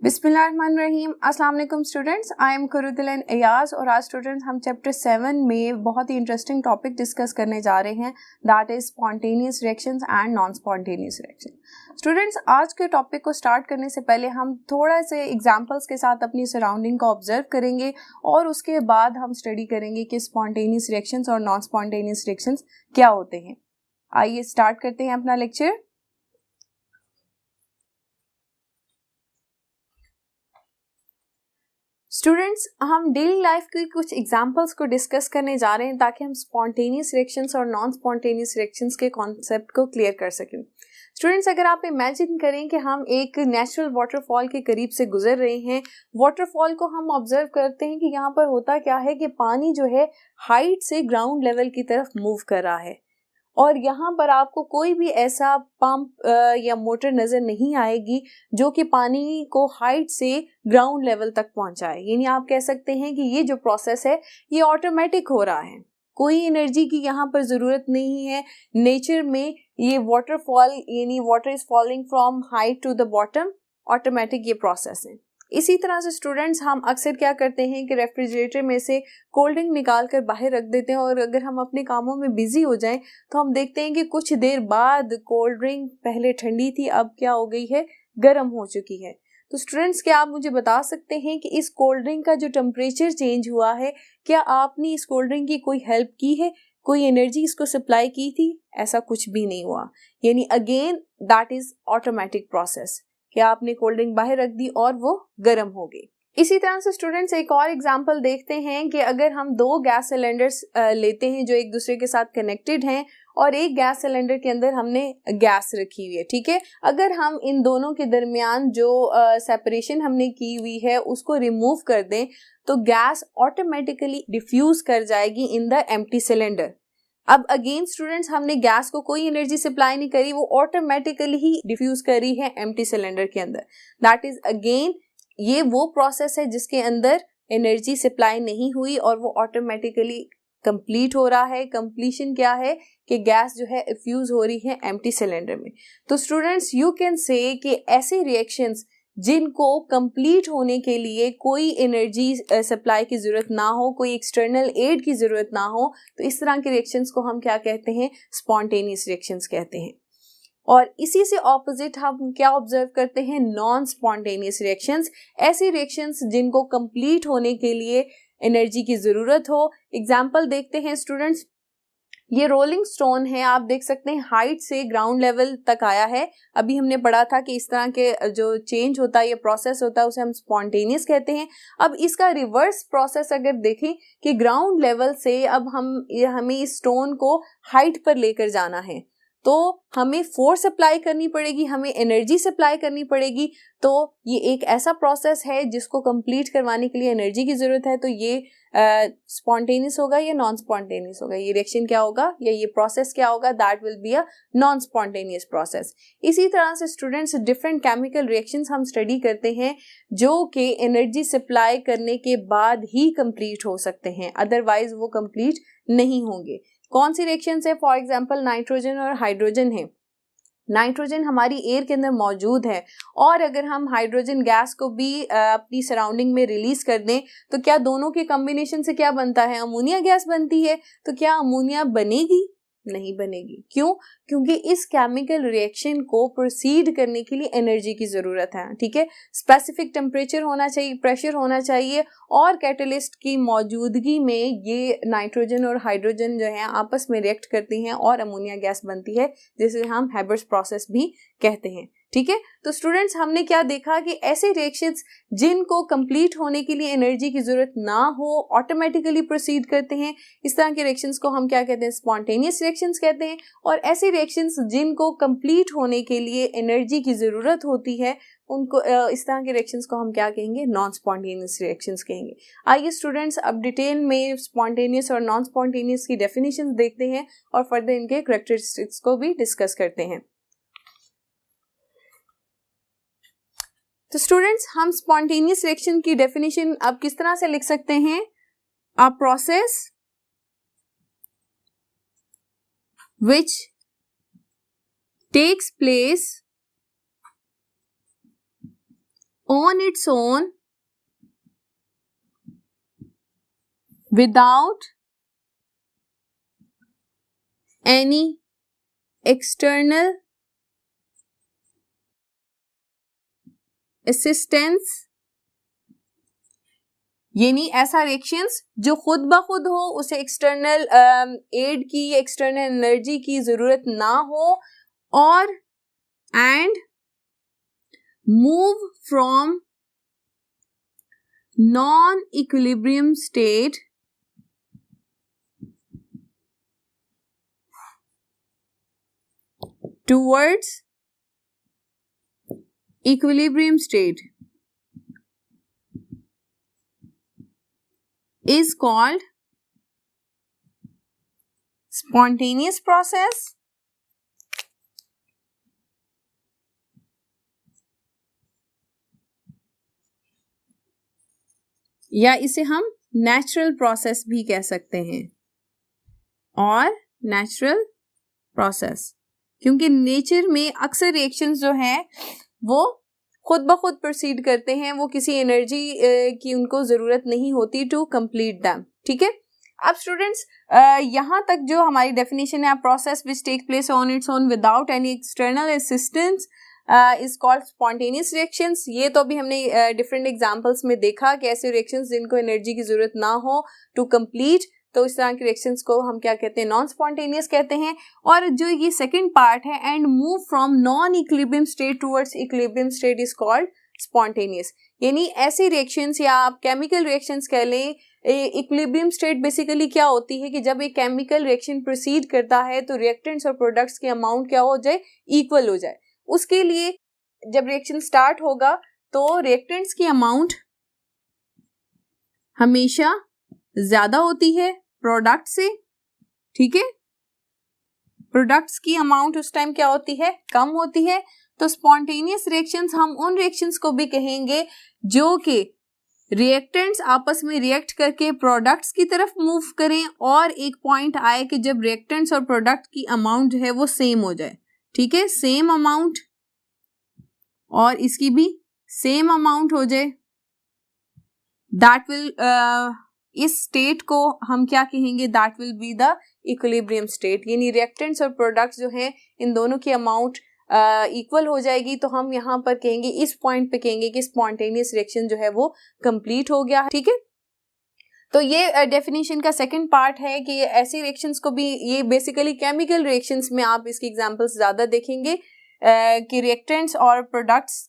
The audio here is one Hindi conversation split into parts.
बिस्मिल्लाहिर्रहमानिर्रहीम। अस्सलाम वालेकुम स्टूडेंट्स, आई एम कुरुदिलन अयाज और आज स्टूडेंट्स हम चैप्टर 7 में बहुत ही इंटरेस्टिंग टॉपिक डिस्कस करने जा रहे हैं, that is spontaneous reactions and non spontaneous reaction. Students, आज के टॉपिक को स्टार्ट करने से पहले हम थोड़ा से एग्जांपल्स के साथ अपनी सराउंडिंग को ऑब्जर्व करेंगे और उसके बाद हम स्टडी करेंगे कि स्पॉन्टेनियस रिएक्शंस और नॉन स्पॉन्टेनियस रिएक्शंस क्या होते हैं। आइए स्टार्ट करते हैं अपना लेक्चर। स्टूडेंट्स, हम डेली लाइफ की कुछ एग्जांपल्स को डिस्कस करने जा रहे हैं ताकि हम स्पॉन्टेनियस रिएक्शंस और नॉन स्पॉन्टेनियस रिएक्शंस के कॉन्सेप्ट को क्लियर कर सकें। स्टूडेंट्स, अगर आप इमेजिन करें कि हम एक नेचुरल वाटरफॉल के करीब से गुजर रहे हैं, वाटरफॉल को हम ऑब्जर्व करते हैं कि यहाँ पर होता क्या है कि पानी जो है हाइट से ग्राउंड लेवल की तरफ मूव कर रहा है और यहाँ पर आपको कोई भी ऐसा पंप या मोटर नज़र नहीं आएगी जो कि पानी को हाइट से ग्राउंड लेवल तक पहुँचाए। यानी आप कह सकते हैं कि ये जो प्रोसेस है ये ऑटोमेटिक हो रहा है, कोई एनर्जी की यहाँ पर ज़रूरत नहीं है। नेचर में ये वाटरफॉल यानी water is falling from height to the bottom, automatic ये प्रोसेस है। इसी तरह से स्टूडेंट्स, हम अक्सर क्या करते हैं कि रेफ्रिजरेटर में से कोल्ड ड्रिंक निकाल कर बाहर रख देते हैं और अगर हम अपने कामों में बिजी हो जाएं तो हम देखते हैं कि कुछ देर बाद कोल्ड ड्रिंक पहले ठंडी थी, अब क्या हो गई है, गर्म हो चुकी है। तो स्टूडेंट्स, क्या आप मुझे बता सकते हैं कि इस कोल्ड ड्रिंक का जो टेम्परेचर चेंज हुआ है, क्या आपने इस कोल्ड ड्रिंक की कोई हेल्प की है, कोई एनर्जी इसको सप्लाई की थी? ऐसा कुछ भी नहीं हुआ। यानी again that is automatic process कि आपने कोल्ड ड्रिंक बाहर रख दी और वो गर्म हो गई। इसी तरह से स्टूडेंट्स, एक और एग्जांपल देखते हैं कि अगर हम दो गैस सिलेंडर्स लेते हैं जो एक दूसरे के साथ कनेक्टेड हैं और एक गैस सिलेंडर के अंदर हमने गैस रखी हुई है, ठीक है। अगर हम इन दोनों के दरमियान जो सेपरेशन हमने की हुई है उसको रिमूव कर दें तो गैस ऑटोमेटिकली डिफ्यूज कर जाएगी इन द एम्प्टी सिलेंडर। अब अगेन स्टूडेंट्स, हमने गैस को कोई एनर्जी सप्लाई नहीं करी, वो ऑटोमेटिकली ही डिफ्यूज करी है एम्प्टी सिलेंडर के अंदर। दैट इज अगेन ये वो प्रोसेस है जिसके अंदर एनर्जी सप्लाई नहीं हुई और वो ऑटोमेटिकली कंप्लीट हो रहा है। कंप्लीशन क्या है कि गैस जो है इफ्यूज हो रही है एम्प्टी सिलेंडर में। तो स्टूडेंट्स, यू कैन से कि ऐसे रिएक्शंस जिनको कंप्लीट होने के लिए कोई एनर्जी सप्लाई की ज़रूरत ना हो, कोई एक्सटर्नल एड की ज़रूरत ना हो, तो इस तरह के रिएक्शंस को हम क्या कहते हैं, स्पॉन्टेनियस रिएक्शंस कहते हैं। और इसी से ऑपोजिट हम क्या ऑब्जर्व करते हैं, नॉन स्पॉन्टेनियस रिएक्शंस। ऐसी रिएक्शंस जिनको कंप्लीट होने के लिए एनर्जी की ज़रूरत हो। एग्जाम्पल देखते हैं स्टूडेंट्स, ये रोलिंग स्टोन है, आप देख सकते हैं हाइट से ग्राउंड लेवल तक आया है। अभी हमने पढ़ा था कि इस तरह के जो चेंज होता है, ये प्रोसेस होता है, उसे हम स्पॉन्टेनियस कहते हैं। अब इसका रिवर्स प्रोसेस अगर देखें कि ग्राउंड लेवल से अब हमें इस स्टोन को हाइट पर लेकर जाना है तो हमें फोर्स अप्लाई करनी पड़ेगी, हमें एनर्जी सप्लाई करनी पड़ेगी। तो ये एक ऐसा प्रोसेस है जिसको कंप्लीट करवाने के लिए एनर्जी की ज़रूरत है। तो ये स्पॉन्टेनियस होगा या नॉन स्पॉन्टेनियस होगा, ये रिएक्शन क्या होगा या ये प्रोसेस क्या होगा, that will be a non spontaneous process. इसी तरह से स्टूडेंट्स, डिफरेंट केमिकल रिएक्शंस हम स्टडी करते हैं जो कि एनर्जी सप्लाई करने के बाद ही कंप्लीट हो सकते हैं, अदरवाइज वो कंप्लीट नहीं होंगे। कौन सी रिएक्शंस है? फॉर एग्जांपल नाइट्रोजन और हाइड्रोजन है। नाइट्रोजन हमारी एयर के अंदर मौजूद है और अगर हम हाइड्रोजन गैस को भी अपनी सराउंडिंग में रिलीज कर दें तो क्या दोनों के कॉम्बिनेशन से क्या बनता है, अमोनिया गैस बनती है। तो क्या अमोनिया बनेगी? नहीं बनेगी। क्यों? क्योंकि इस केमिकल रिएक्शन को प्रोसीड करने के लिए एनर्जी की ज़रूरत है, ठीक है। स्पेसिफिक टेम्परेचर होना चाहिए, प्रेशर होना चाहिए और कैटलिस्ट की मौजूदगी में ये नाइट्रोजन और हाइड्रोजन जो है आपस में रिएक्ट करती हैं और अमोनिया गैस बनती है, जिसे हम हैबर्स प्रोसेस भी कहते हैं, ठीक है। तो स्टूडेंट्स, हमने क्या देखा कि ऐसे रिएक्शंस जिनको कंप्लीट होने के लिए एनर्जी की ज़रूरत ना हो, ऑटोमेटिकली प्रोसीड करते हैं, इस तरह के रिएक्शंस को हम क्या कहते हैं, स्पॉन्टेनियस रिएक्शंस कहते हैं। और ऐसे रिएक्शंस जिनको कंप्लीट होने के लिए एनर्जी की ज़रूरत होती है, उनको इस तरह के रिएक्शंस को हम क्या कहेंगे, नॉन स्पॉन्टेनियस रिएक्शंस कहेंगे। आइए स्टूडेंट्स, अब डिटेल में स्पॉन्टेनियस और नॉन स्पॉन्टेनियस की डेफिनेशंस देखते हैं और फर्दर इनके करैक्टरिस्टिक्स को भी डिस्कस करते हैं। तो स्टूडेंट्स, हम स्पॉन्टेनियस रिएक्शन की डेफिनेशन अब किस तरह से लिख सकते हैं, a process which takes place on its own without any external assistance, यानी ऐसा रिएक्शंस जो खुद ब खुद हो, उसे एक्सटर्नल एड की, एक्सटर्नल एनर्जी की जरूरत ना हो, और and move from non equilibrium state towards equilibrium state is called spontaneous process या इसे हम नेचुरल प्रोसेस भी कह सकते हैं, और नेचुरल प्रोसेस क्योंकि नेचर में अक्सर रिएक्शंस जो हैं वो खुद ब खुद प्रोसीड करते हैं, वो किसी एनर्जी की उनको ज़रूरत नहीं होती टू कंप्लीट दैम। ठीक है, अब स्टूडेंट्स यहाँ तक जो हमारी डेफिनेशन है, process which take place on its own without any external assistance is called spontaneous reactions. ये तो अभी हमने डिफरेंट एग्जांपल्स में देखा कि ऐसे रिएक्शंस जिनको एनर्जी की ज़रूरत ना हो टू कंप्लीट, तो इस तरह के रिएक्शंस को हम क्या कहते हैं, नॉन स्पॉन्टेनियस कहते हैं। और जो ये सेकंड पार्ट है, and move from non equilibrium state towards equilibrium state is called spontaneous. यानी ऐसे रिएक्शंस या आप केमिकल रिएक्शंस कह लें, इक्विलिब्रियम स्टेट बेसिकली क्या होती है कि जब एक केमिकल रिएक्शन प्रोसीड करता है तो रिएक्टेंट्स और प्रोडक्ट्स के अमाउंट क्या हो जाए, इक्वल हो जाए। उसके लिए जब रिएक्शन स्टार्ट होगा तो रिएक्टेंट्स की अमाउंट हमेशा ज्यादा होती है प्रोडक्ट से। ठीक है, प्रोडक्ट्स की अमाउंट उस टाइम क्या होती है, कम होती है। तो स्पॉन्टेनियस रिएक्शंस हम उन रिएक्शंस को भी कहेंगे जो कि रिएक्टेंट्स आपस में रिएक्ट करके प्रोडक्ट्स की तरफ मूव करें, और एक पॉइंट आए कि जब रिएक्टेंट्स और प्रोडक्ट की अमाउंट जो है वो सेम हो जाए। ठीक है, सेम अमाउंट और इसकी भी सेम अमाउंट हो जाए, दैट विल इस स्टेट को हम क्या कहेंगे, that will be the equilibrium state. यानी रिएक्टेंट्स और प्रोडक्ट्स जो हैं इन दोनों की अमाउंट इक्वल हो जाएगी, तो हम यहाँ पर कहेंगे, इस पॉइंट पे कहेंगे कि स्पॉन्टेनियस रिएक्शन जो है वो कंप्लीट हो गया। ठीक है, तो ये डेफिनेशन का सेकंड पार्ट है कि ऐसी रिएक्शंस को भी, ये बेसिकली केमिकल रिएक्शंस में आप इसकी एग्जांपल्स ज़्यादा देखेंगे कि रिएक्टेंट्स और प्रोडक्ट्स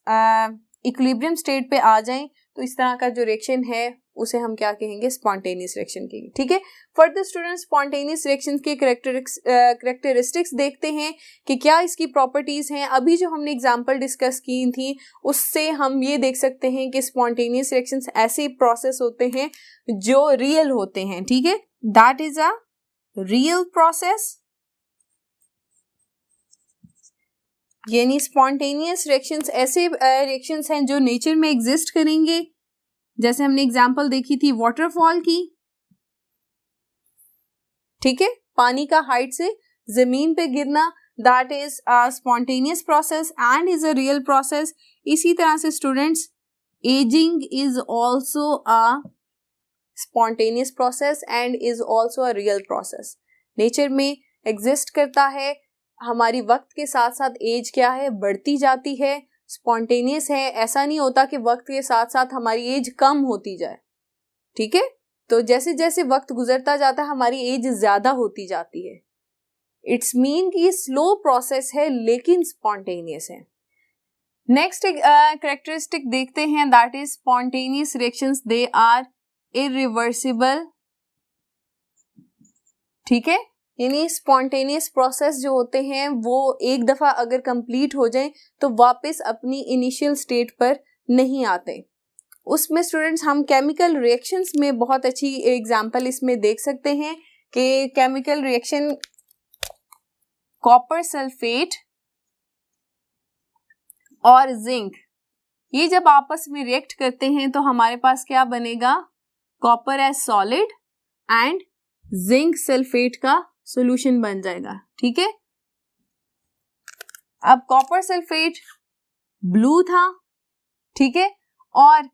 इक्विलिब्रियम स्टेट पे आ जाएं, तो इस तरह का जो रिएक्शन है उसे हम क्या कहेंगे, स्पॉन्टेनियस रिएक्शन कहेंगे। ठीक है, फर्दर स्टूडेंट्स स्पॉन्टेनियस रिएक्शन के करेक्टरिस्टिक्स देखते हैं कि क्या इसकी प्रॉपर्टीज हैं। अभी जो हमने एग्जांपल डिस्कस की थी उससे हम ये देख सकते हैं कि स्पॉन्टेनियस रिएक्शंस ऐसे प्रोसेस होते हैं जो रियल होते हैं। ठीक है, that is a real process. यानी स्पॉन्टेनियस रिएक्शंस ऐसे रिएक्शंस हैं जो नेचर में एग्जिस्ट करेंगे, जैसे हमने एग्जांपल देखी थी वाटरफॉल की। ठीक है, पानी का हाइट से जमीन पे गिरना, that is a spontaneous process and is a real process. इसी तरह से students, ageing is also a spontaneous process and is also a real process. Nature में एग्जिस्ट करता है, हमारी वक्त के साथ साथ एज क्या है, बढ़ती जाती है, स्पॉन्टेनियस है। ऐसा नहीं होता कि वक्त के साथ साथ हमारी एज कम होती जाए। ठीक है, तो जैसे जैसे वक्त गुजरता जाता है हमारी एज ज्यादा होती जाती है। इट्स मीन कि स्लो प्रोसेस है लेकिन स्पॉन्टेनियस है। नेक्स्ट करेक्टरिस्टिक देखते हैं, that is spontaneous reactions they are irreversible. ठीक है, यानी स्पॉन्टेनियस प्रोसेस जो होते हैं वो एक दफ़ा अगर कंप्लीट हो जाएं तो वापस अपनी इनिशियल स्टेट पर नहीं आते। उसमें स्टूडेंट्स हम केमिकल रिएक्शंस में बहुत अच्छी एग्जांपल इसमें देख सकते हैं कि केमिकल रिएक्शन कॉपर सल्फेट और जिंक, ये जब आपस में रिएक्ट करते हैं तो हमारे पास क्या बनेगा, copper as solid and zinc sulphate का सॉल्यूशन बन जाएगा। ठीक है, अब कॉपर सल्फेट ब्लू था, ठीक है, और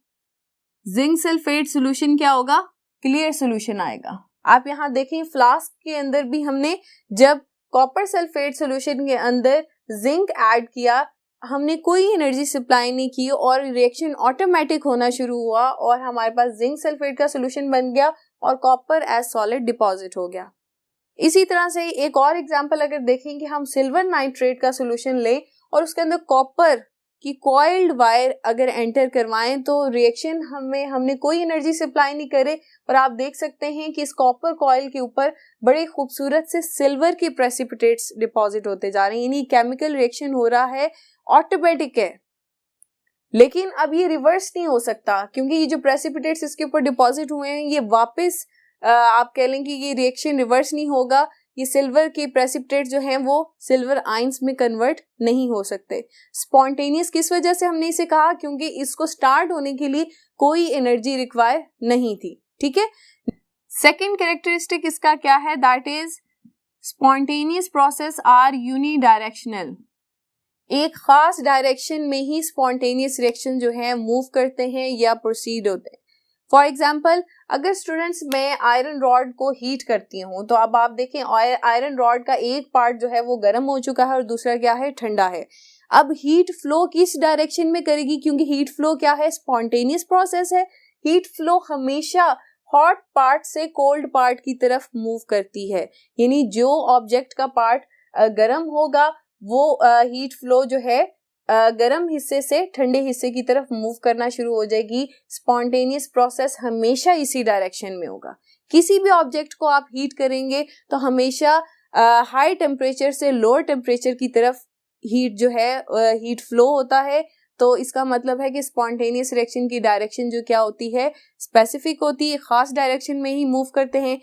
जिंक सल्फेट सोल्यूशन क्या होगा, क्लियर सोल्यूशन आएगा। आप यहाँ देखें फ्लास्क के अंदर भी हमने जब कॉपर सल्फेट सोल्यूशन के अंदर जिंक ऐड किया, हमने कोई एनर्जी सप्लाई नहीं की और रिएक्शन ऑटोमेटिक होना शुरू हुआ और हमारे पास जिंक सल्फेट का सोल्यूशन बन गया और कॉपर एज सॉलिड डिपॉजिट हो गया। इसी तरह से एक और एग्जांपल अगर देखें कि हम सिल्वर नाइट्रेट का सोल्यूशन लें और उसके अंदर कॉपर की कॉइल्ड वायर अगर एंटर करवाएं तो रिएक्शन हमने कोई एनर्जी सप्लाई नहीं करे और आप देख सकते हैं कि इस कॉपर कॉइल के ऊपर बड़े खूबसूरत से सिल्वर के प्रेसिपिटेट्स डिपॉजिट होते जा रहे हैं, यानी केमिकल रिएक्शन हो रहा है, ऑटोमेटिक है। लेकिन अब ये रिवर्स नहीं हो सकता क्योंकि ये जो प्रेसिपिटेट्स इसके ऊपर डिपॉजिट हुए हैं ये वापस आप कह लें कि ये रिएक्शन रिवर्स नहीं होगा, ये सिल्वर के प्रेसिपिटेट जो हैं वो सिल्वर आयंस में कन्वर्ट नहीं हो सकते। स्पॉन्टेनियस किस वजह से हमने इसे कहा, क्योंकि इसको स्टार्ट होने के लिए कोई एनर्जी रिक्वायर नहीं थी। ठीक है, सेकेंड कैरेक्टरिस्टिक इसका क्या है, that is spontaneous process are unidirectional. एक खास डायरेक्शन में ही स्पॉन्टेनियस रिएक्शन जो है मूव करते हैं या प्रोसीड होते हैं। फॉर एग्जाम्पल, अगर स्टूडेंट्स मैं आयरन रॉड को हीट करती हूँ तो अब आप देखें आयरन रॉड का एक पार्ट जो है वो गर्म हो चुका है और दूसरा क्या है, ठंडा है। अब हीट फ्लो किस डायरेक्शन में करेगी, क्योंकि हीट फ्लो क्या है, स्पॉन्टेनियस प्रोसेस है। हीट फ्लो हमेशा हॉट पार्ट से कोल्ड पार्ट की तरफ मूव करती है, यानी जो ऑब्जेक्ट का पार्ट गर्म होगा वो हीट फ्लो जो है गर्म हिस्से से ठंडे हिस्से की तरफ मूव करना शुरू हो जाएगी। स्पॉन्टेनियस प्रोसेस हमेशा इसी डायरेक्शन में होगा। किसी भी ऑब्जेक्ट को आप हीट करेंगे तो हमेशा हाई टेम्परेचर से लोअर टेम्परेचर की तरफ हीट जो है हीट फ्लो होता है। तो इसका मतलब है कि स्पॉन्टेनियस रिएक्शन की डायरेक्शन जो क्या होती है, स्पेसिफिक होती है, खास डायरेक्शन में ही मूव करते हैं।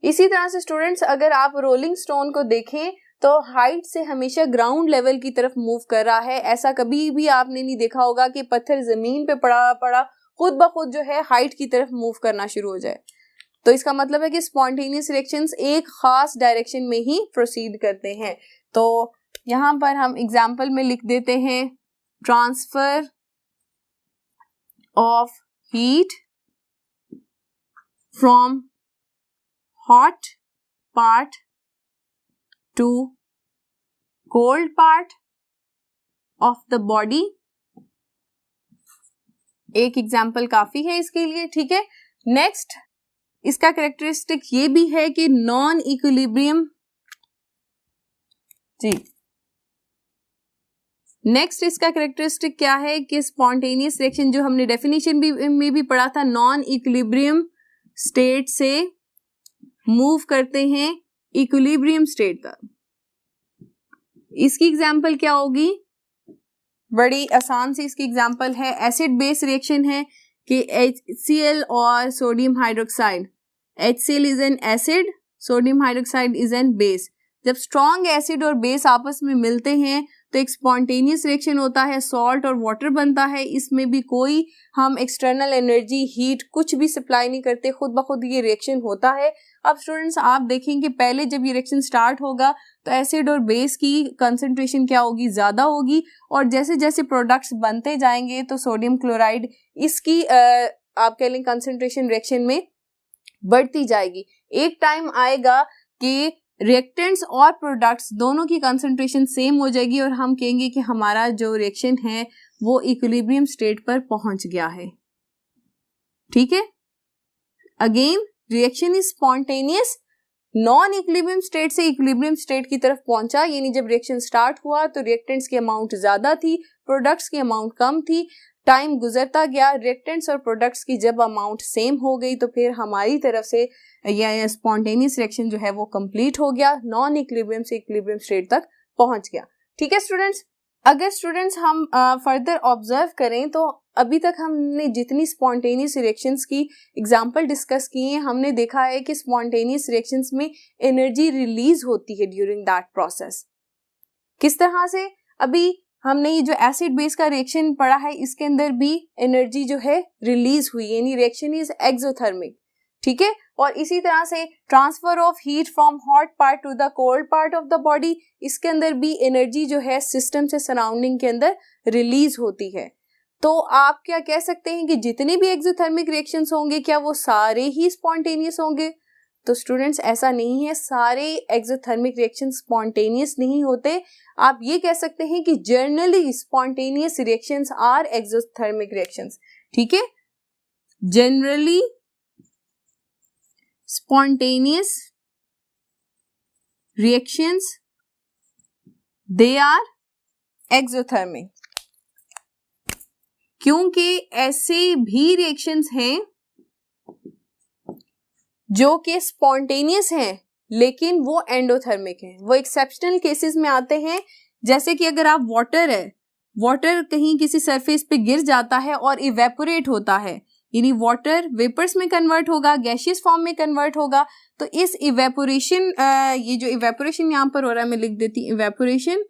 इसी तरह से स्टूडेंट्स अगर आप रोलिंग स्टोन को देखें तो हाइट से हमेशा ग्राउंड लेवल की तरफ मूव कर रहा है। ऐसा कभी भी आपने नहीं देखा होगा कि पत्थर जमीन पे पड़ा खुद ब खुद जो है हाइट की तरफ मूव करना शुरू हो जाए। तो इसका मतलब है कि स्पॉन्टेनियस रिएक्शंस एक खास डायरेक्शन में ही प्रोसीड करते हैं। तो यहाँ पर हम एग्जाम्पल में लिख देते हैं, transfer of heat from hot part to cold part of the body। एक एग्जाम्पल काफी है इसके लिए। ठीक है, नेक्स्ट इसका कैरेक्टरिस्टिक ये भी है कि नॉन इक्विलिब्रियम। जी, नेक्स्ट इसका कैरेक्टरिस्टिक क्या है कि स्पॉन्टेनियस रिएक्शन जो हमने डेफिनेशन में भी पढ़ा था, नॉन इक्विलिब्रियम स्टेट से मूव करते हैं इक्विलिब्रियम स्टेट तक। इसकी एग्जांपल क्या होगी, बड़ी आसान सी इसकी एग्जांपल है, एसिड बेस रिएक्शन है कि HCl और sodium hydroxide. HCl is an acid, sodium hydroxide is an base. जब स्ट्रॉन्ग एसिड और बेस आपस में मिलते हैं तो एक स्पॉन्टेनियस रिएक्शन होता है, सॉल्ट और वाटर बनता है। इसमें भी कोई हम एक्सटर्नल एनर्जी, हीट कुछ भी सप्लाई नहीं करते, खुद ब खुद ये रिएक्शन होता है। अब स्टूडेंट्स आप देखेंगे पहले जब ये रिएक्शन स्टार्ट होगा तो एसिड और बेस की कंसंट्रेशन क्या होगी, ज्यादा होगी, और जैसे जैसे प्रोडक्ट्स बनते जाएंगे तो सोडियम क्लोराइड इसकी आप कह लें कंसंट्रेशन रिएक्शन में बढ़ती जाएगी। एक टाइम आएगा कि रिएक्टेंट्स और प्रोडक्ट्स दोनों की कंसंट्रेशन सेम हो जाएगी और हम कहेंगे कि हमारा जो रिएक्शन है वो इक्विलिब्रियम स्टेट पर पहुंच गया है। ठीक है, again reaction is spontaneous, non equilibrium state से इक्विलिब्रियम स्टेट की तरफ पहुंचा, यानी जब रिएक्शन स्टार्ट हुआ तो रिएक्टेंट्स की अमाउंट ज्यादा थी, प्रोडक्ट्स की अमाउंट कम थी। टाइम गुजरता गया, रिएक्टेंट्स और प्रोडक्ट्स की जब अमाउंट सेम हो गई तो फिर हमारी तरफ से या स्पॉन्टेनियस रिएक्शन जो है वो कंप्लीट हो गया, नॉन इक्विलिब्रियम से इक्विलिब्रियम स्टेट तक पहुंच गया। ठीक है स्टूडेंट्स, अगर स्टूडेंट्स हम फर्दर ऑब्जर्व करें तो अभी तक हमने जितनी स्पॉन्टेनियस रिएक्शंस की एग्जांपल डिस्कस की हैं, हमने देखा है कि स्पॉन्टेनियस रिएक्शंस में एनर्जी रिलीज होती है ड्यूरिंग दैट प्रोसेस। किस तरह से, अभी हमने ये जो एसिड बेस का रिएक्शन पढ़ा है इसके अंदर भी एनर्जी जो है रिलीज हुई, यानी रिएक्शन इज एक्सोथर्मिक। ठीक है, और इसी तरह से transfer of heat from hot part two the cold part of the body, इसके अंदर भी एनर्जी जो है सिस्टम से सराउंडिंग के अंदर रिलीज होती है। तो आप क्या कह सकते हैं कि जितने भी एक्सोथर्मिक रिएक्शंस होंगे क्या वो सारे ही स्पॉन्टेनियस होंगे? तो स्टूडेंट्स ऐसा नहीं है, सारे एक्सोथर्मिक रिएक्शंस स्पॉन्टेनियस नहीं होते। आप ये कह सकते हैं कि generally spontaneous reactions are exothermic reactions, ठीक है। Generally spontaneous reactions they are exothermic, क्योंकि ऐसे भी रिएक्शंस हैं जो कि स्पॉन्टेनियस हैं लेकिन वो एंडोथर्मिक हैं। वो एक्सेप्शनल केसेस में आते हैं, जैसे कि अगर आप वाटर कहीं किसी सरफेस पे गिर जाता है और इवेपोरेट होता है, यानी वाटर वेपर्स में कन्वर्ट होगा, गैसियस फॉर्म में कन्वर्ट होगा, तो इस इवेपोरेशन, ये जो इवेपोरेशन यहाँ पर हो रहा है मैं लिख देती हूँ, इवेपोरेशन,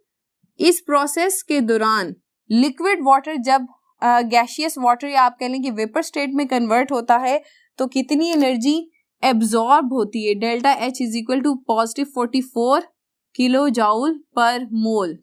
इस प्रोसेस के दौरान लिक्विड वाटर जब गैसियस वाटर या आप कह लें कि वेपर स्टेट में कन्वर्ट होता है तो कितनी एनर्जी एब्जॉर्ब होती है? Delta H is equal to positive 44 kilo joule per mole,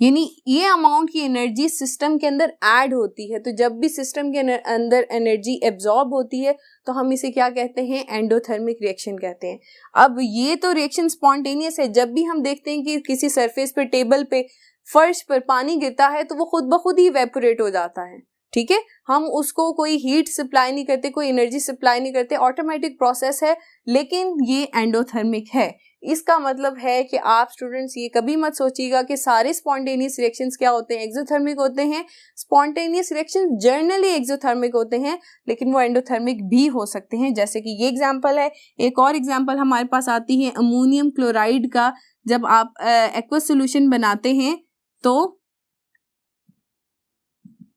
यानी ये अमाउंट की एनर्जी सिस्टम के अंदर ऐड होती है। तो जब भी सिस्टम के अंदर एनर्जी एब्जॉर्ब होती है तो हम इसे क्या कहते हैं? एंडोथर्मिक रिएक्शन कहते हैं। अब ये तो रिएक्शन स्पॉन्टेनियस है, जब भी हम देखते हैं कि किसी सरफेस पे, टेबल पे, फर्श पर पानी गिरता है तो वो खुद ब खुद ही इवेपोरेट हो जाता है, ठीक है। हम उसको कोई हीट सप्लाई नहीं करते, कोई एनर्जी सप्लाई नहीं करते, ऑटोमेटिक प्रोसेस है, लेकिन ये एंडोथर्मिक है। इसका मतलब है कि आप स्टूडेंट्स ये कभी मत सोचिएगा कि सारे स्पॉन्टेनियस रिएक्शंस क्या होते हैं? एक्सोथर्मिक होते हैं। स्पॉन्टेनियस रिएक्शन जनरली एक्सोथर्मिक होते हैं, लेकिन वो एंडोथर्मिक भी हो सकते हैं, जैसे कि ये एग्जांपल है। एक और एग्जांपल हमारे पास आती है अमोनियम क्लोराइड का। जब आप एक्वस सोल्यूशन बनाते हैं तो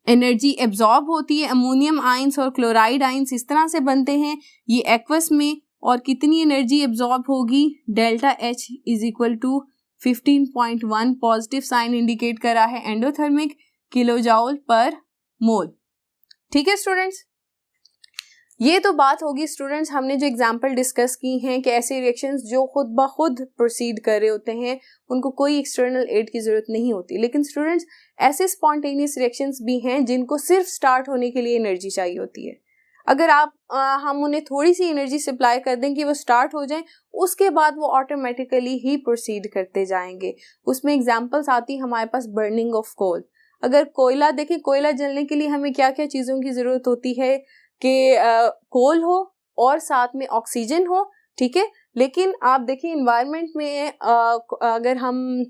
एनर्जी एब्जॉर्ब होती है, अमोनियम आयंस और क्लोराइड आयंस इस तरह से बनते हैं ये एक्वस में, और कितनी एनर्जी एब्जॉर्ब होगी? Delta H is equal to 15.1, positive sign indicate करा है एंडोथर्मिक, किलोजाउल पर मोल, ठीक है स्टूडेंट्स। ये तो बात होगी स्टूडेंट्स, हमने जो एग्जांपल डिस्कस की हैं कि ऐसे रिएक्शंस जो खुद ब खुद प्रोसीड कर रहे होते हैं, उनको कोई एक्सटर्नल एड की जरूरत नहीं होती। लेकिन स्टूडेंट्स ऐसे स्पॉन्टेनियस रिएक्शंस भी हैं जिनको सिर्फ स्टार्ट होने के लिए एनर्जी चाहिए होती है। अगर हम उन्हें थोड़ी सी एनर्जी सप्लाई कर दें कि वो स्टार्ट हो जाएं, उसके बाद वो ऑटोमेटिकली ही प्रोसीड करते जाएंगे। उसमें एग्जांपल्स आती है हमारे पास बर्निंग ऑफ कोल। अगर कोयला देखें, कोयला जलने के लिए हमें क्या क्या चीज़ों की ज़रूरत होती है कि कोल हो और साथ में ऑक्सीजन हो, ठीक है। लेकिन आप देखिए इन्वायरमेंट में अगर हम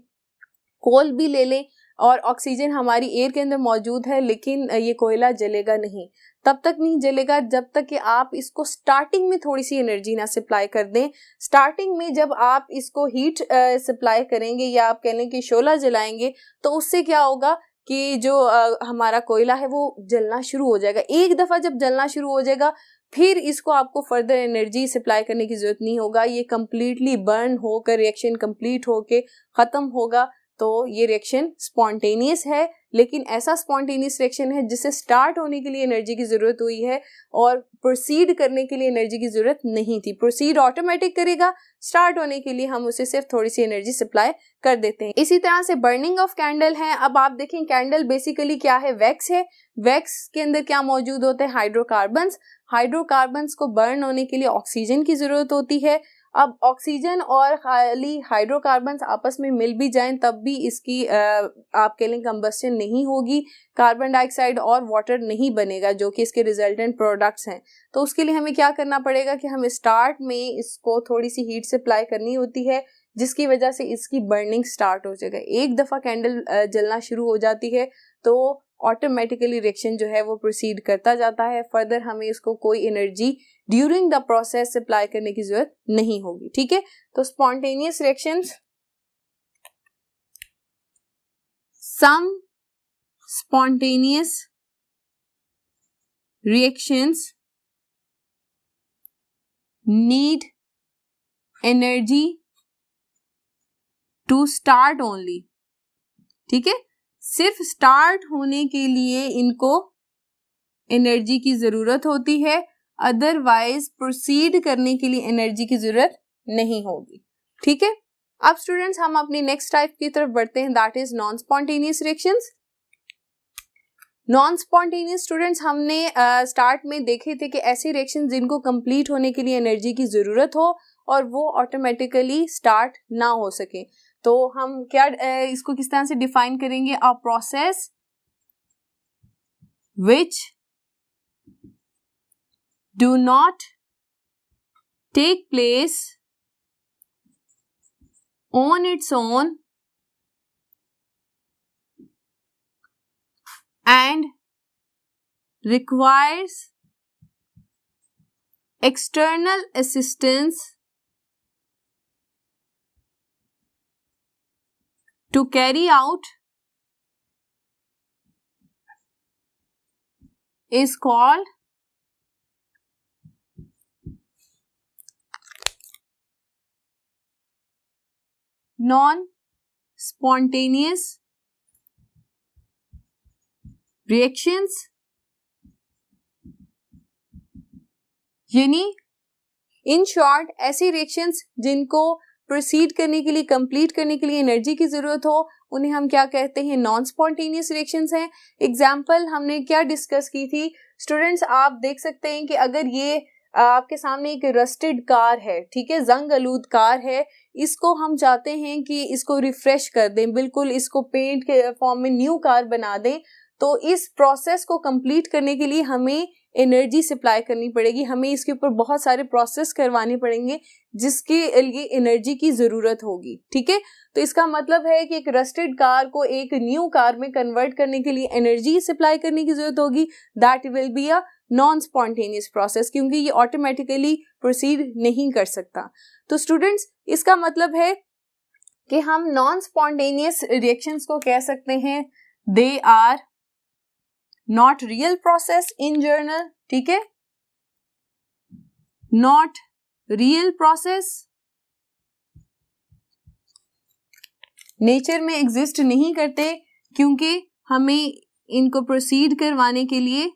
कोल भी ले लें और ऑक्सीजन हमारी एयर के अंदर मौजूद है, लेकिन ये कोयला जलेगा नहीं। तब तक नहीं जलेगा जब तक कि आप इसको स्टार्टिंग में थोड़ी सी एनर्जी ना सप्लाई कर दें। स्टार्टिंग में जब आप इसको हीट सप्लाई करेंगे या आप कह लें कि शोला जलाएंगे, तो उससे क्या होगा कि जो हमारा कोयला है वो जलना शुरू हो जाएगा। एक दफ़ा जब जलना शुरू हो जाएगा फिर इसको आपको फर्दर एनर्जी सप्लाई करने की ज़रूरत नहीं होगा, ये कम्प्लीटली बर्न होकर रिएक्शन कंप्लीट होके ख़त्म होगा। तो ये रिएक्शन स्पॉन्टेनियस है, लेकिन ऐसा स्पॉन्टेनियस रिएक्शन है जिसे स्टार्ट होने के लिए एनर्जी की ज़रूरत हुई है और प्रोसीड करने के लिए एनर्जी की ज़रूरत नहीं थी। प्रोसीड ऑटोमेटिक करेगा, स्टार्ट होने के लिए हम उसे सिर्फ थोड़ी सी एनर्जी सप्लाई कर देते हैं। इसी तरह से बर्निंग ऑफ कैंडल है। अब आप देखें कैंडल बेसिकली क्या है? वैक्स है। वैक्स के अंदर क्या मौजूद होते हैं? हाइड्रोकार्बन्स। हाइड्रोकार्बन्स को बर्न होने के लिए ऑक्सीजन की ज़रूरत होती है। अब ऑक्सीजन और खाली हाइड्रोकार्बन्स आपस में मिल भी जाएं तब भी इसकी आप कह लें कंबस्शन नहीं होगी, कार्बन डाइऑक्साइड और वाटर नहीं बनेगा जो कि इसके रिजल्टेंट प्रोडक्ट्स हैं। तो उसके लिए हमें क्या करना पड़ेगा कि हमें स्टार्ट में इसको थोड़ी सी हीट सप्लाई करनी होती है, जिसकी वजह से इसकी बर्निंग स्टार्ट हो जाएगा। एक दफ़ा कैंडल जलना शुरू हो जाती है तो ऑटोमेटिकली रिएक्शन जो है वो प्रोसीड करता जाता है। फर्दर हमें इसको कोई energy during the process supply करने की जरूरत नहीं होगी, ठीक है। तो spontaneous reactions, some spontaneous reactions need energy to start only, ठीक है। सिर्फ स्टार्ट होने के लिए इनको एनर्जी की जरूरत होती है, अदरवाइज प्रोसीड करने के लिए एनर्जी की जरूरत नहीं होगी, ठीक है। अब स्टूडेंट्स हम अपनी नेक्स्ट टाइप की तरफ बढ़ते हैं, that is non spontaneous reactions. Non spontaneous students हमने स्टार्ट में देखे थे कि ऐसे रिएक्शन जिनको कंप्लीट होने के लिए एनर्जी की ज़रूरत हो और वो ऑटोमेटिकली स्टार्ट ना हो सके। तो हम क्या इसको किस तरह से डिफाइन करेंगे? A process which do not take place on its own and requires external assistance to carry out is called non-spontaneous reactions. यानी इन शॉर्ट ऐसी रिएक्शंस जिनको प्रोसीड करने के लिए, कंप्लीट करने के लिए एनर्जी की जरूरत हो, उन्हें हम क्या कहते हैं? नॉन स्पॉन्टेनियस रिएक्शंस हैं। एग्जाम्पल हमने क्या डिस्कस की थी स्टूडेंट्स? आप देख सकते हैं कि अगर ये आपके सामने एक रस्टेड कार है, ठीक है, जंग आलूद कार है, इसको हम चाहते हैं कि इसको रिफ्रेश कर दें, बिल्कुल इसको पेंट के फॉर्म में न्यू कार बना दें, तो इस प्रोसेस को कंप्लीट करने के लिए हमें एनर्जी सप्लाई करनी पड़ेगी, हमें इसके ऊपर बहुत सारे प्रोसेस करवाने पड़ेंगे जिसके लिए एनर्जी की जरूरत होगी, ठीक है। तो इसका मतलब है कि एक रस्टेड कार को एक न्यू कार में कन्वर्ट करने के लिए एनर्जी सप्लाई करने की जरूरत होगी। That will be a non spontaneous process, क्योंकि ये ऑटोमेटिकली प्रोसीड नहीं कर सकता। तो स्टूडेंट्स इसका मतलब है कि हम नॉन स्पॉन्टेनियस रिएक्शंस को कह सकते हैं they are not real process in general, ठीक है, नॉट रियल प्रोसेस, नेचर में एग्जिस्ट नहीं करते क्योंकि हमें इनको प्रोसीड करवाने के लिए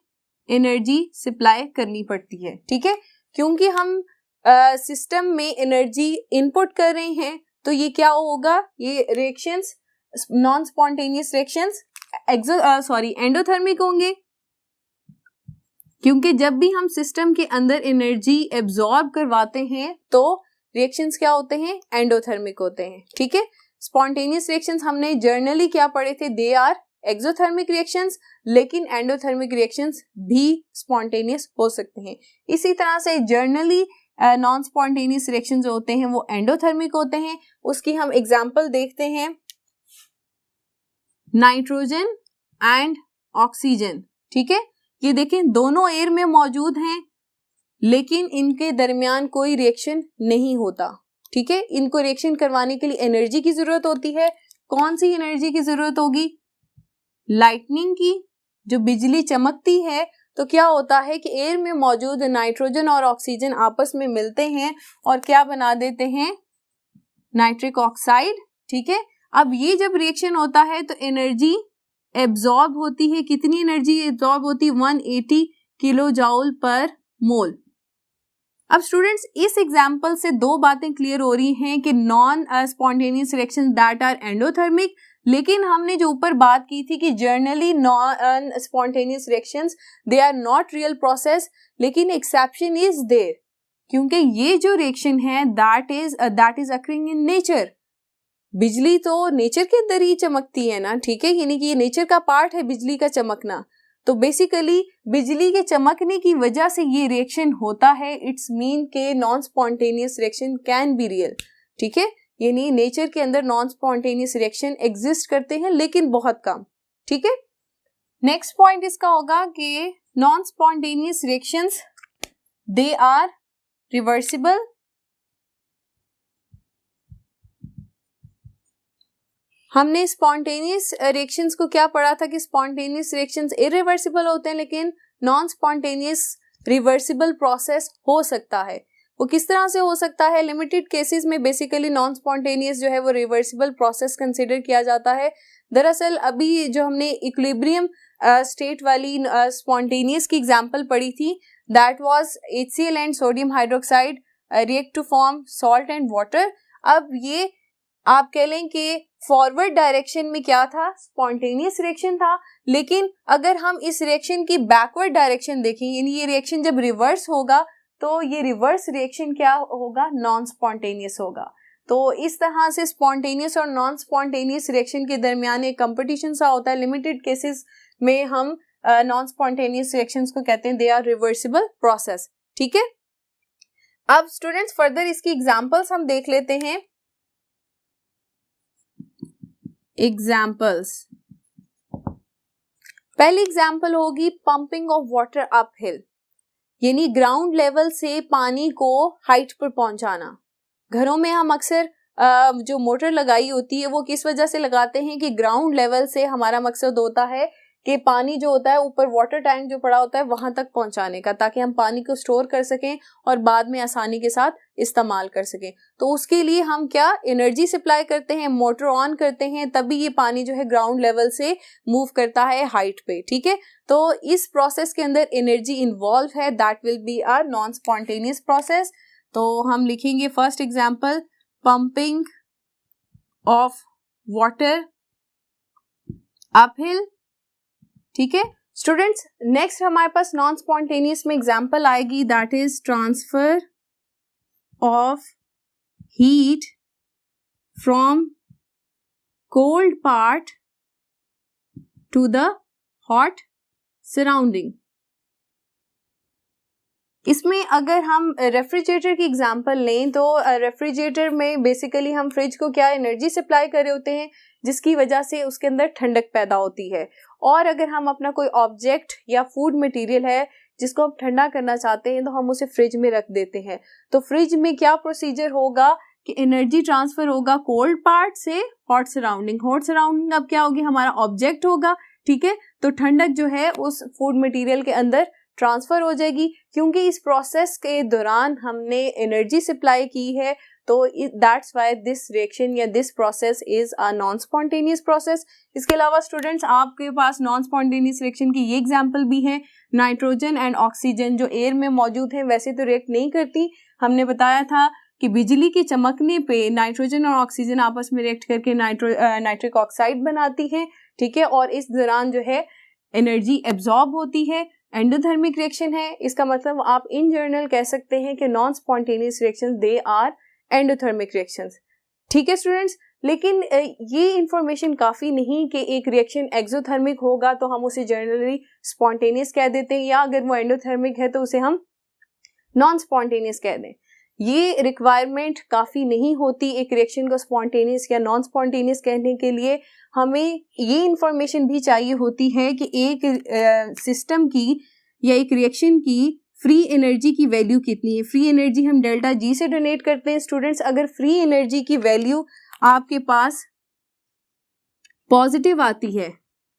एनर्जी सप्लाई करनी पड़ती है, ठीक है। क्योंकि हम सिस्टम में एनर्जी इनपुट कर रहे हैं तो ये क्या होगा? ये reactions, non spontaneous reactions endothermic होंगे, क्योंकि जब भी हम सिस्टम के अंदर एनर्जी एब्जॉर्ब करवाते हैं तो रिएक्शंस क्या होते हैं? एंडोथर्मिक होते हैं, ठीक है। स्पॉन्टेनियस रिएक्शंस हमने जर्नली क्या पढ़े थे? दे आर एक्सोथर्मिक रिएक्शंस, लेकिन एंडोथर्मिक रिएक्शंस भी स्पॉन्टेनियस हो सकते हैं। इसी तरह से जर्नली नॉन स्पॉन्टेनियस रिएक्शन जो होते हैं वो एंडोथर्मिक होते हैं। उसकी हम एग्जाम्पल देखते हैं, नाइट्रोजन एंड ऑक्सीजन, ठीक है। ये देखें दोनों एयर में मौजूद हैं लेकिन इनके दरमियान कोई रिएक्शन नहीं होता, ठीक है। इनको रिएक्शन करवाने के लिए एनर्जी की जरूरत होती है। कौन सी एनर्जी की जरूरत होगी? लाइटनिंग की। जो बिजली चमकती है तो क्या होता है कि एयर में मौजूद नाइट्रोजन और ऑक्सीजन आपस में मिलते हैं और क्या बना देते हैं? नाइट्रिक ऑक्साइड, ठीक है। अब ये जब रिएक्शन होता है तो एनर्जी एब्जॉर्ब होती है। कितनी एनर्जी एब्जॉर्ब होती है? 180 किलो जूल पर मोल। अब स्टूडेंट्स इस एग्जाम्पल से दो बातें क्लियर हो रही हैं कि non spontaneous reaction that are endothermic, लेकिन हमने जो ऊपर बात की थी कि generally non spontaneous reactions they are not real process, लेकिन एक्सेप्शन इज देयर, क्योंकि ये जो रिएक्शन है that is occurring in nature. बिजली तो नेचर के अंदर ही चमकती है ना, ठीक है, यानी कि ये नेचर का पार्ट है बिजली का चमकना। तो बेसिकली बिजली के चमकने की वजह से ये रिएक्शन होता है। इट्स मीन के non spontaneous reaction can be real, ठीक है, यानी नेचर के अंदर नॉन स्पॉन्टेनियस रिएक्शन एग्जिस्ट करते हैं लेकिन बहुत कम, ठीक है। नेक्स्ट पॉइंट इसका होगा कि non spontaneous reactions they are reversible. हमने स्पॉन्टेनियस रिएक्शंस को क्या पढ़ा था कि स्पॉन्टेनियस रिएक्शंस इरिवर्सिबल होते हैं लेकिन नॉन स्पॉन्टेनियस रिवर्सिबल प्रोसेस हो सकता है। वो किस तरह से हो सकता है? लिमिटेड केसेस में बेसिकली नॉन स्पॉन्टेनियस जो है वो रिवर्सिबल प्रोसेस कंसिडर किया जाता है। दरअसल अभी जो हमने इक्विलिब्रियम स्टेट वाली स्पॉन्टेनियस की एग्जांपल पढ़ी थी, that was HCl and sodium hydroxide react to form salt and water. अब ये आप कह लें कि फॉरवर्ड डायरेक्शन में क्या था, स्पॉन्टेनियस रिएक्शन था, लेकिन अगर हम इस रिएक्शन की बैकवर्ड डायरेक्शन देखें, यानी ये रिएक्शन जब रिवर्स होगा तो ये रिवर्स रिएक्शन क्या होगा, नॉन स्पॉन्टेनियस होगा। तो इस तरह से स्पॉन्टेनियस और नॉन स्पॉन्टेनियस रिएक्शन के दरमियान एक कंपटीशन सा होता है। लिमिटेड केसेस में हम नॉन स्पॉन्टेनियस रिएक्शंस को कहते हैं दे आर रिवर्सिबल प्रोसेस। ठीक है, अब स्टूडेंट्स फर्दर इसकी एग्जांपल्स हम देख लेते हैं। एग्जांपल्स, पहली एग्जांपल होगी pumping of water up hill, यानी ग्राउंड लेवल से पानी को हाइट पर पहुंचाना। घरों में हम अक्सर जो मोटर लगाई होती है वो किस वजह से लगाते हैं कि ग्राउंड लेवल से हमारा मकसद होता है कि पानी जो होता है ऊपर वाटर टैंक जो पड़ा होता है वहां तक पहुंचाने का, ताकि हम पानी को स्टोर कर सकें और बाद में आसानी के साथ इस्तेमाल कर सकें। तो उसके लिए हम क्या एनर्जी सप्लाई करते हैं, मोटर ऑन करते हैं, तभी ये पानी जो है ग्राउंड लेवल से मूव करता है हाइट पे। ठीक है, तो इस प्रोसेस के अंदर एनर्जी इन्वॉल्व है, that will be a non spontaneous process. तो हम लिखेंगे first example pumping of water uphill. ठीक है स्टूडेंट्स, नेक्स्ट हमारे पास नॉन स्पॉन्टेनियस में एग्जाम्पल आएगी, that is transfer of heat from cold part two the hot surrounding. इसमें अगर हम रेफ्रिजरेटर की एग्जांपल लें तो रेफ्रिजरेटर में बेसिकली हम फ्रिज को क्या एनर्जी सप्लाई कर रहे होते हैं, जिसकी वजह से उसके अंदर ठंडक पैदा होती है। और अगर हम अपना कोई ऑब्जेक्ट या फूड मटेरियल है जिसको हम ठंडा करना चाहते हैं तो हम उसे फ्रिज में रख देते हैं। तो फ्रिज में क्या प्रोसीजर होगा कि एनर्जी ट्रांसफर होगा कोल्ड पार्ट से हॉट सराउंडिंग। हॉट सराउंडिंग अब क्या होगी, हमारा ऑब्जेक्ट होगा। ठीक है, तो ठंडक जो है उस फूड मटेरियल के अंदर ट्रांसफर हो जाएगी, क्योंकि इस प्रोसेस के दौरान हमने एनर्जी सप्लाई की है। तो दैट्स व्हाई दिस रिएक्शन या this process is a non spontaneous process. इसके अलावा स्टूडेंट्स आपके पास नॉन स्पॉन्टेनियस रिएक्शन की ये एग्जांपल भी है, नाइट्रोजन एंड ऑक्सीजन जो एयर में मौजूद है वैसे तो रिएक्ट नहीं करती। हमने बताया था कि बिजली के चमकने पे नाइट्रोजन और ऑक्सीजन आपस में रिएक्ट करके नाइट्रिक ऑक्साइड बनाती है। ठीक है, और इस दौरान जो है एनर्जी एब्जॉर्ब होती है, एंडोथर्मिक रिएक्शन है। इसका मतलब आप इन जनरल कह सकते हैं कि non spontaneous reactions they are endothermic reactions. ठीक है स्टूडेंट्स, लेकिन ये इंफॉर्मेशन काफ़ी नहीं कि एक रिएक्शन एक्सोथर्मिक होगा तो हम उसे जनरली स्पॉन्टेनियस कह देते हैं, या अगर वो एंडोथर्मिक है तो उसे हम नॉन स्पॉन्टेनियस कह दें। ये रिक्वायरमेंट काफ़ी नहीं होती एक रिएक्शन को स्पॉन्टेनियस या नॉन स्पॉन्टेनियस कहने के लिए। हमें ये इंफॉर्मेशन भी चाहिए होती है कि एक सिस्टम की या एक रिएक्शन की फ्री एनर्जी की वैल्यू कितनी है। फ्री एनर्जी हम डेल्टा जी से डोनेट करते हैं स्टूडेंट्स। अगर फ्री एनर्जी की वैल्यू आपके पास पॉजिटिव आती है,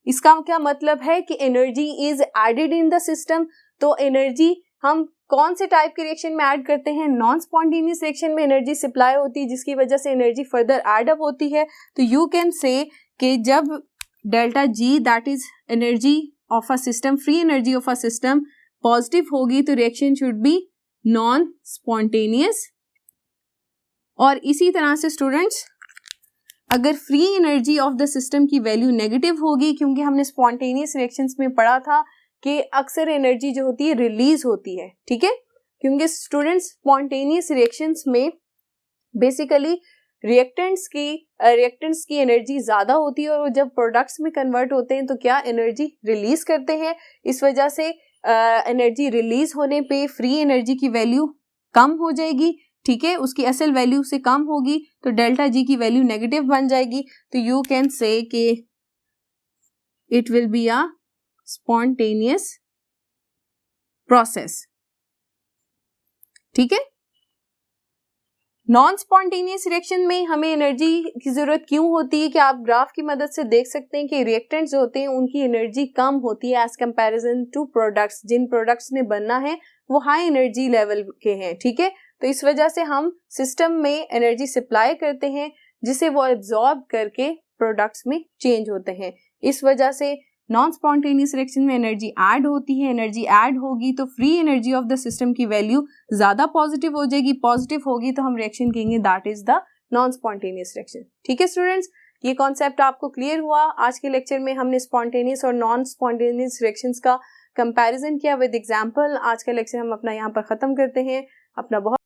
इसका क्या मतलब है कि energy is added in the system. तो एनर्जी हम कौन से टाइप के रिएक्शन में ऐड करते हैं, नॉन स्पॉन्टेनियस रिएक्शन में एनर्जी सप्लाई होती है जिसकी वजह से एनर्जी फर्दर ऐड अप होती है। तो यू कैन से कि जब delta G that is energy of a system, free energy of a system positive होगी तो reaction should be non spontaneous. और इसी तरह से स्टूडेंट्स अगर free energy of the system की वैल्यू नेगेटिव होगी, क्योंकि हमने स्पॉन्टेनियस रिएक्शंस में पढ़ा था कि अक्सर एनर्जी जो होती है रिलीज होती है। ठीक है, क्योंकि स्टूडेंट्स स्पॉन्टेनियस रिएक्शंस में बेसिकली रिएक्टेंट्स की एनर्जी ज़्यादा होती है और जब प्रोडक्ट्स में कन्वर्ट होते हैं तो क्या एनर्जी रिलीज करते हैं। इस वजह से एनर्जी रिलीज होने पे फ्री एनर्जी की वैल्यू कम हो जाएगी। ठीक है, उसकी असल वैल्यू से कम होगी तो डेल्टा जी की वैल्यू नेगेटिव बन जाएगी। तो यू कैन से कि it will be a spontaneous process. ठीक है, नॉन स्पॉन्टेनियस रिएक्शन में हमें एनर्जी की जरूरत क्यों होती है कि आप ग्राफ की मदद से देख सकते हैं कि रिएक्टेंट्स जो होते हैं उनकी एनर्जी कम होती है एज कंपैरिजन टू प्रोडक्ट्स। जिन प्रोडक्ट्स ने बनना है वो हाई एनर्जी लेवल के हैं। ठीक है, तो इस वजह से हम सिस्टम में एनर्जी सप्लाई करते हैं जिसे वो एब्जॉर्ब करके प्रोडक्ट्स में चेंज होते हैं। इस वजह से नॉन स्पॉन्टेनियस रिएक्शन में एनर्जी ऐड होती है। एनर्जी ऐड होगी तो free energy of the system की वैल्यू ज़्यादा पॉजिटिव हो जाएगी। पॉजिटिव होगी तो हम रिएक्शन कहेंगे that is the non spontaneous reaction. ठीक है स्टूडेंट्स, ये कॉन्सेप्ट आपको क्लियर हुआ? आज के लेक्चर में हमने स्पॉन्टेनियस और नॉन स्पॉन्टेनियस रिएक्शंस का कंपैरिजन किया विद एग्जांपल। आज का लेक्चर हम अपना यहाँ पर ख़त्म करते हैं। अपना बहुत